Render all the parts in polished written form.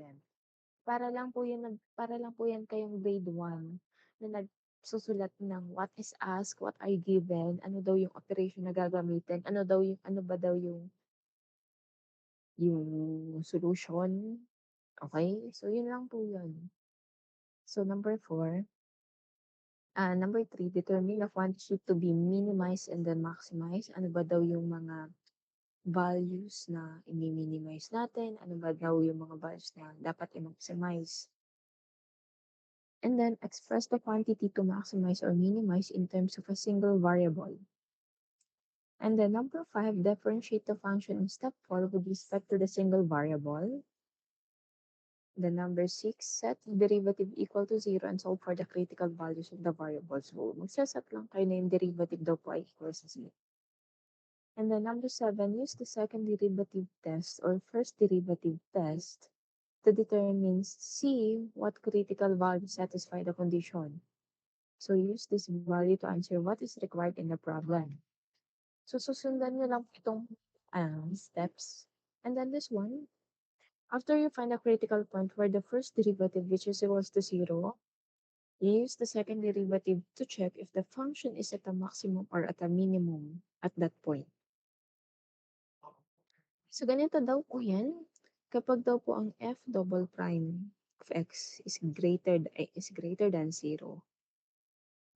Yan. Para lang po yan kayong grade 1 na nagsusulat ng what is asked, what are given, ano daw yung operation na gagamitin, ano ba daw yung solution. Okay? So, yun lang po yun. So, number 3, determine the quantity to be minimized and then maximized. Ano ba daw yung mga values na i-minimize natin? Ano ba daw yung mga values na dapat i-maximize? And then express the quantity to maximize or minimize in terms of a single variable. And then number 5, differentiate the function in step 4 with respect to the single variable. Then number 6, set derivative equal to 0 and solve for the critical values of the variable. So, magsaset lang kayo na yung derivative daw po ay equal sa 0. And then number 7, use the second derivative test or first derivative test to determine C what critical value satisfy the condition. So use this value to answer what is required in the problem. So susundan nyo lang itong steps. And then this one, after you find a critical point where the first derivative which is equals to 0, you use the second derivative to check if the function is at a maximum or at a minimum at that point. So ganito daw po yan. Kapag daw po ang f double prime of x is greater than 0,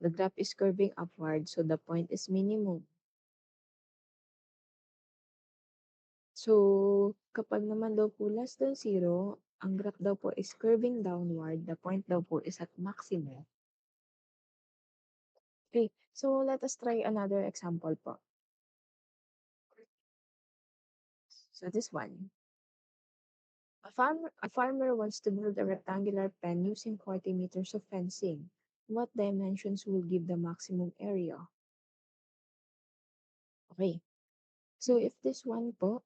the graph is curving upward, so the point is minimum. So, kapag naman daw po less than 0, ang graph daw po is curving downward, the point daw po is at maximum. Okay, so let us try another example po. So this one. A farmer wants to build a rectangular pen using 40 meters of fencing. What dimensions will give the maximum area? Okay. So if this one po,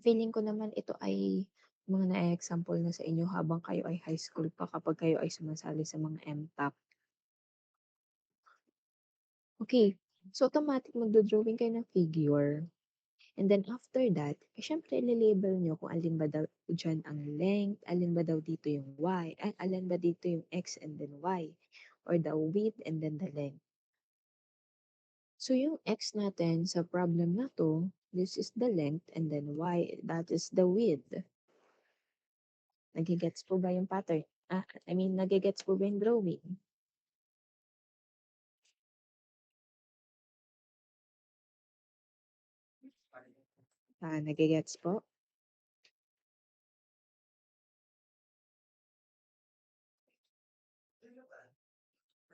feeling ko naman ito ay mga na-example na sa inyo habang kayo ay high school pa kapag kayo ay sumasali sa mga MTAP. Okay. So automatic magdo-drawing kayo ng figure. And then after that, syempre i-label nyo kung alin ba daw dyan ang length, alin ba daw dito yung y, alin ba dito yung x and then y, or the width and then the length. So yung x natin sa problem na to, this is the length and then y, that is the width. Nagigets po ba yung pattern? Nagigets po ba yung drawing? Nagigets po?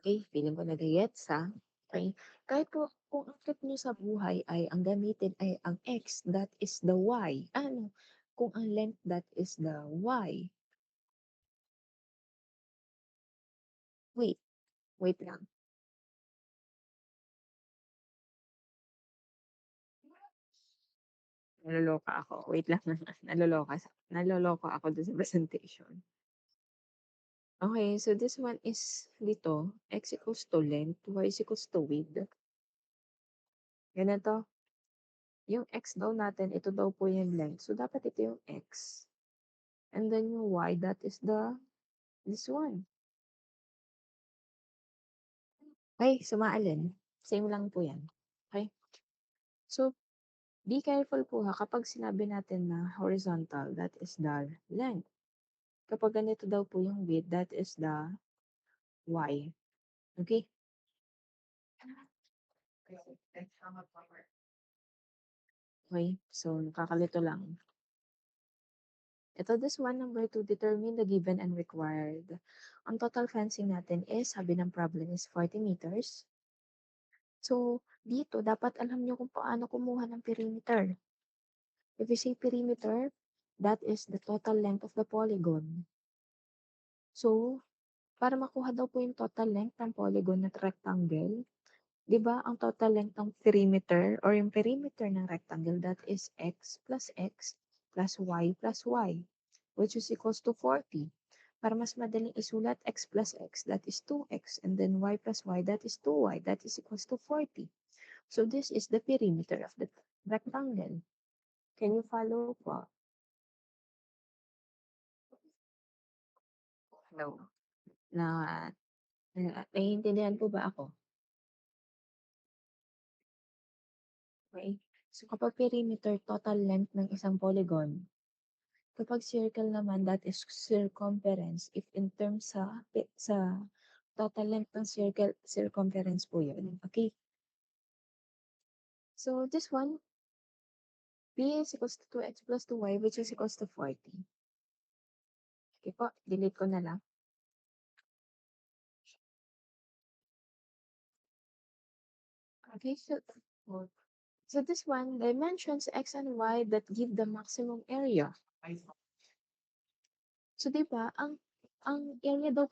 Okay, feeling ko nagigets ha. Okay, kahit po kung ang trip nyo sa buhay ay ang gamitin ay ang x, that is the y. Kung ang length, that is the y. Wait lang. Naloloka ako. Wait lang. Naloloka ako dun sa presentation. Okay, so this one is dito, x equals to length, y is equals to width. Ganito. Yung x daw natin, ito daw po yung length. So, dapat ito yung x. And then yung y, that is this one. Okay, sumaalin. Same lang po yan. Okay? So, be careful po ha, kapag sinabi natin na horizontal, that is the length. Kapag ganito daw po yung width, that is the y. Okay? Okay, so nakakalito lang. Ito, this one, number 2, determine the given and required. Ang total fencing natin is, sabi ng problem is 40 meters. So, dito, dapat alam nyo kung paano kumuha ng perimeter. If you say perimeter, that is the total length of the polygon. So, para makuha daw po yung total length ng polygon at rectangle, di ba, ang total length ng perimeter or yung perimeter ng rectangle, that is x plus y plus y, which is equals to 40. Para mas madaling isulat, x plus x, that is 2x, and then y plus y, that is 2y, that is equals to 40. So this is the perimeter of the rectangle. Can you follow po? Hello? Na naiintindihan po ba ako? Okay. So, kapag perimeter, total length ng isang polygon. Kapag circle naman, that is circumference. If in terms sa total length ng circle, circumference po yun. Okay. So, this one, b is equals to 2x plus 2y, which is equals to 40. Okay po, delete ko na lang. Okay, so this one, dimensions x and y that give the maximum area. So, di ba, ang area daw